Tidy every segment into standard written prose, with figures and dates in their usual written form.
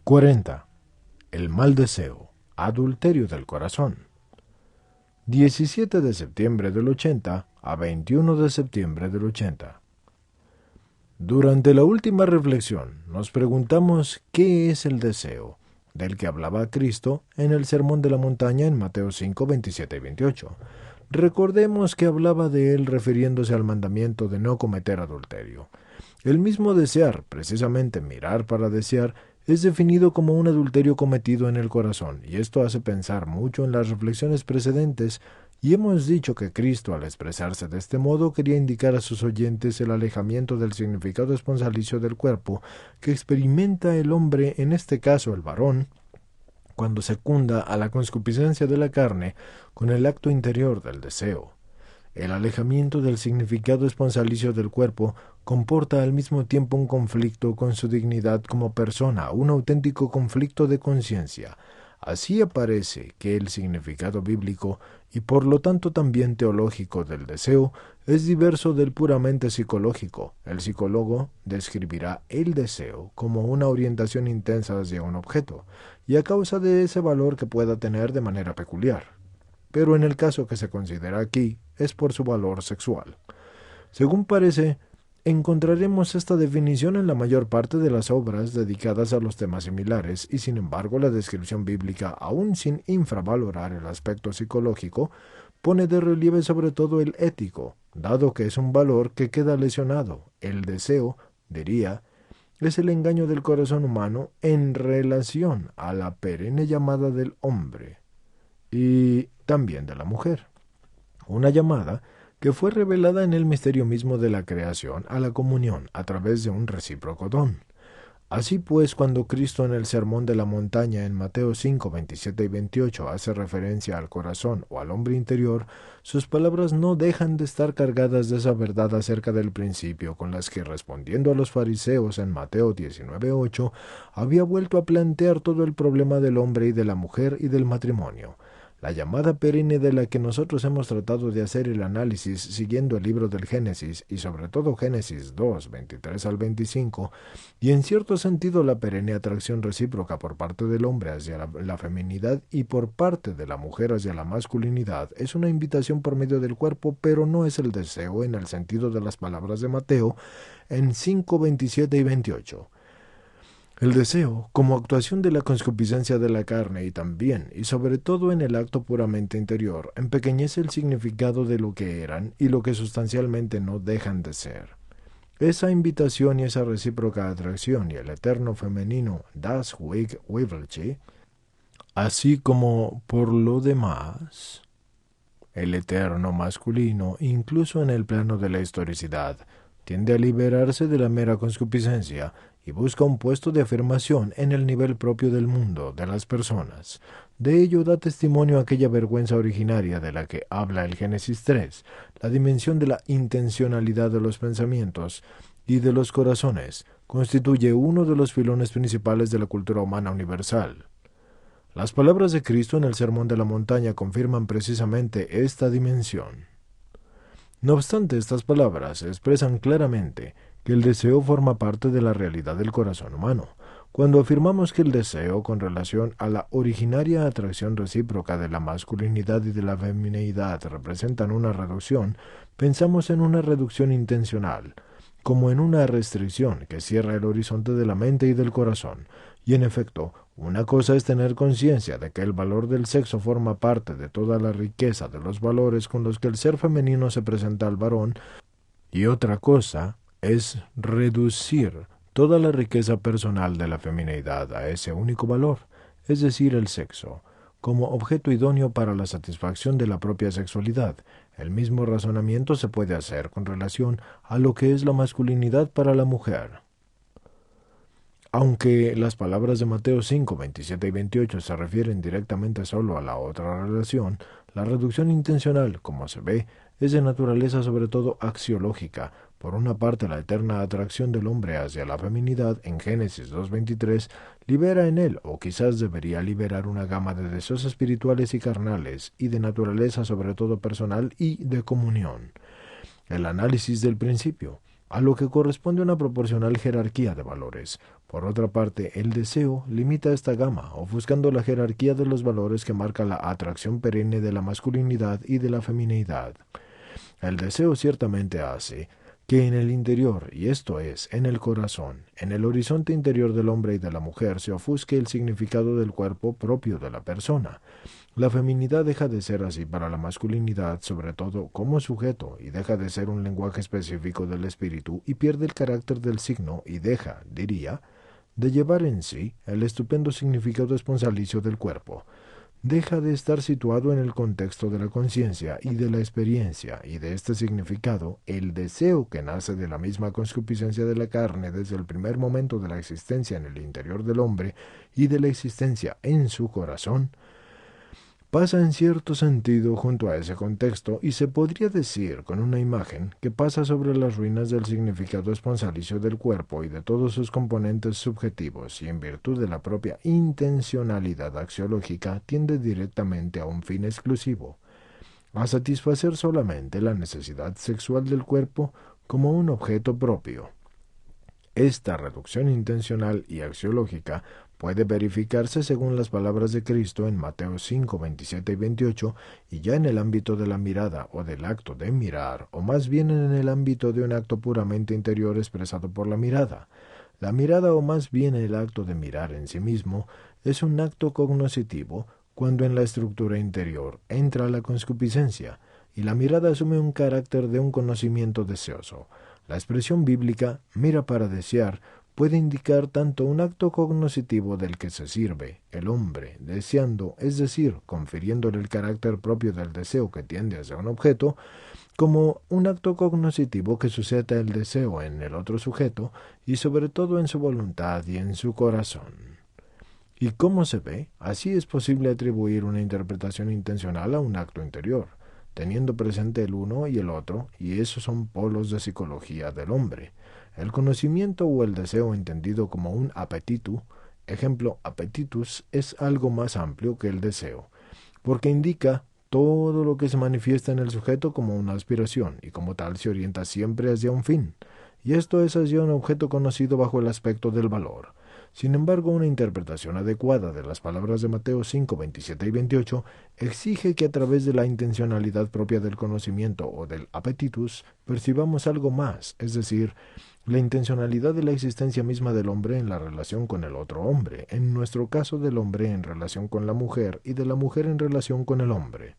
40. El mal deseo, adulterio del corazón. 17 de septiembre del 80 a 21 de septiembre del 80. Durante la última reflexión nos preguntamos qué es el deseo, del que hablaba Cristo en el Sermón de la Montaña en Mateo 5, 27 y 28. Recordemos que hablaba de él refiriéndose al mandamiento de no cometer adulterio. El mismo desear, precisamente mirar para desear, es definido como un adulterio cometido en el corazón, y esto hace pensar mucho en las reflexiones precedentes, y hemos dicho que Cristo, al expresarse de este modo, quería indicar a sus oyentes el alejamiento del significado esponsalicio del cuerpo que experimenta el hombre, en este caso el varón, cuando secunda a la concupiscencia de la carne con el acto interior del deseo. El alejamiento del significado esponsalicio del cuerpo comporta al mismo tiempo un conflicto con su dignidad como persona, un auténtico conflicto de conciencia. Así aparece que el significado bíblico, y por lo tanto también teológico del deseo, es diverso del puramente psicológico. El psicólogo describirá el deseo como una orientación intensa hacia un objeto, y a causa de ese valor que pueda tener de manera peculiar. Pero en el caso que se considera aquí, es por su valor sexual. Según parece, encontraremos esta definición en la mayor parte de las obras dedicadas a los temas similares, y sin embargo la descripción bíblica, aun sin infravalorar el aspecto psicológico, pone de relieve sobre todo el ético, dado que es un valor que queda lesionado. El deseo, diría, es el engaño del corazón humano en relación a la perenne llamada del hombre y también de la mujer. Una llamada que fue revelada en el misterio mismo de la creación a la comunión a través de un recíproco don. Así pues, cuando Cristo en el Sermón de la Montaña en Mateo 5, 27 y 28 hace referencia al corazón o al hombre interior, sus palabras no dejan de estar cargadas de esa verdad acerca del principio con las que, respondiendo a los fariseos en Mateo 19, 8, había vuelto a plantear todo el problema del hombre y de la mujer y del matrimonio. La llamada perenne de la que nosotros hemos tratado de hacer el análisis siguiendo el libro del Génesis y sobre todo Génesis 2, 23 al 25, y en cierto sentido la perenne atracción recíproca por parte del hombre hacia la feminidad y por parte de la mujer hacia la masculinidad, es una invitación por medio del cuerpo, pero no es el deseo en el sentido de las palabras de Mateo en 5, 27 y 28. El deseo, como actuación de la concupiscencia de la carne y también, y sobre todo en el acto puramente interior, empequeñece el significado de lo que eran y lo que sustancialmente no dejan de ser. Esa invitación y esa recíproca atracción y el eterno femenino das Weibelche, así como por lo demás, el eterno masculino, incluso en el plano de la historicidad, tiende a liberarse de la mera concupiscencia y busca un puesto de afirmación en el nivel propio del mundo, de las personas. De ello da testimonio aquella vergüenza originaria de la que habla el Génesis 3, la dimensión de la intencionalidad de los pensamientos y de los corazones, constituye uno de los filones principales de la cultura humana universal. Las palabras de Cristo en el Sermón de la Montaña confirman precisamente esta dimensión. No obstante, estas palabras expresan claramente que el deseo forma parte de la realidad del corazón humano. Cuando afirmamos que el deseo con relación a la originaria atracción recíproca de la masculinidad y de la femineidad representan una reducción, pensamos en una reducción intencional, como en una restricción que cierra el horizonte de la mente y del corazón. Y en efecto, una cosa es tener conciencia de que el valor del sexo forma parte de toda la riqueza de los valores con los que el ser femenino se presenta al varón, y otra cosa es reducir toda la riqueza personal de la femineidad a ese único valor, es decir, el sexo, como objeto idóneo para la satisfacción de la propia sexualidad. El mismo razonamiento se puede hacer con relación a lo que es la masculinidad para la mujer. Aunque las palabras de Mateo 5, 27 y 28 se refieren directamente solo a la otra relación, la reducción intencional, como se ve, es de naturaleza sobre todo axiológica. Por una parte, la eterna atracción del hombre hacia la feminidad en Génesis 2.23 libera en él, o quizás debería liberar, una gama de deseos espirituales y carnales, y de naturaleza sobre todo personal y de comunión. El análisis del principio, a lo que corresponde una proporcional jerarquía de valores. Por otra parte, el deseo limita esta gama, ofuscando la jerarquía de los valores que marca la atracción perenne de la masculinidad y de la feminidad. El deseo ciertamente hace que en el interior, y esto es, en el corazón, en el horizonte interior del hombre y de la mujer, se ofusque el significado del cuerpo propio de la persona. La feminidad deja de ser así para la masculinidad, sobre todo como sujeto, y deja de ser un lenguaje específico del espíritu, y pierde el carácter del signo, y deja, diría, de llevar en sí el estupendo significado esponsalicio del cuerpo. Deja de estar situado en el contexto de la conciencia y de la experiencia, y de este significado, el deseo que nace de la misma concupiscencia de la carne desde el primer momento de la existencia en el interior del hombre y de la existencia en su corazón, pasa en cierto sentido junto a ese contexto y se podría decir con una imagen que pasa sobre las ruinas del significado esponsalicio del cuerpo y de todos sus componentes subjetivos y en virtud de la propia intencionalidad axiológica tiende directamente a un fin exclusivo, a satisfacer solamente la necesidad sexual del cuerpo como un objeto propio. Esta reducción intencional y axiológica puede verificarse según las palabras de Cristo en Mateo 5, 27 y 28, y ya en el ámbito de la mirada o del acto de mirar, o más bien en el ámbito de un acto puramente interior expresado por la mirada. La mirada, o más bien el acto de mirar en sí mismo, es un acto cognoscitivo cuando en la estructura interior entra la concupiscencia, y la mirada asume un carácter de un conocimiento deseoso. La expresión bíblica, mira para desear, puede indicar tanto un acto cognoscitivo del que se sirve el hombre deseando, es decir, confiriéndole el carácter propio del deseo que tiende hacia un objeto, como un acto cognoscitivo que suscita el deseo en el otro sujeto y sobre todo en su voluntad y en su corazón. ¿Y cómo se ve? Así es posible atribuir una interpretación intencional a un acto interior, teniendo presente el uno y el otro, y esos son polos de psicología del hombre. El conocimiento o el deseo entendido como un apetitu, ejemplo, appetitus, es algo más amplio que el deseo, porque indica todo lo que se manifiesta en el sujeto como una aspiración, y como tal se orienta siempre hacia un fin, y esto es hacia un objeto conocido bajo el aspecto del valor. Sin embargo, una interpretación adecuada de las palabras de Mateo 5, 27 y 28 exige que a través de la intencionalidad propia del conocimiento o del appetitus percibamos algo más, es decir, la intencionalidad de la existencia misma del hombre en la relación con el otro hombre, en nuestro caso del hombre en relación con la mujer y de la mujer en relación con el hombre.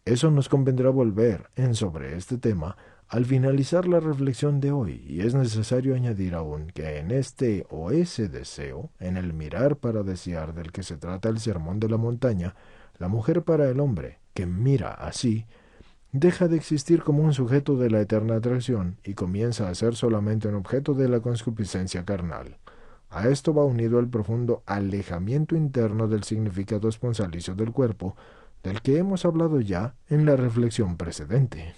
Eso nos convendrá volver en sobre este tema al finalizar la reflexión de hoy, y es necesario añadir aún que en este o ese deseo, en el mirar para desear del que se trata el sermón de la montaña, la mujer para el hombre, que mira así, deja de existir como un sujeto de la eterna atracción y comienza a ser solamente un objeto de la concupiscencia carnal. A esto va unido el profundo alejamiento interno del significado esponsalicio del cuerpo, del que hemos hablado ya en la reflexión precedente.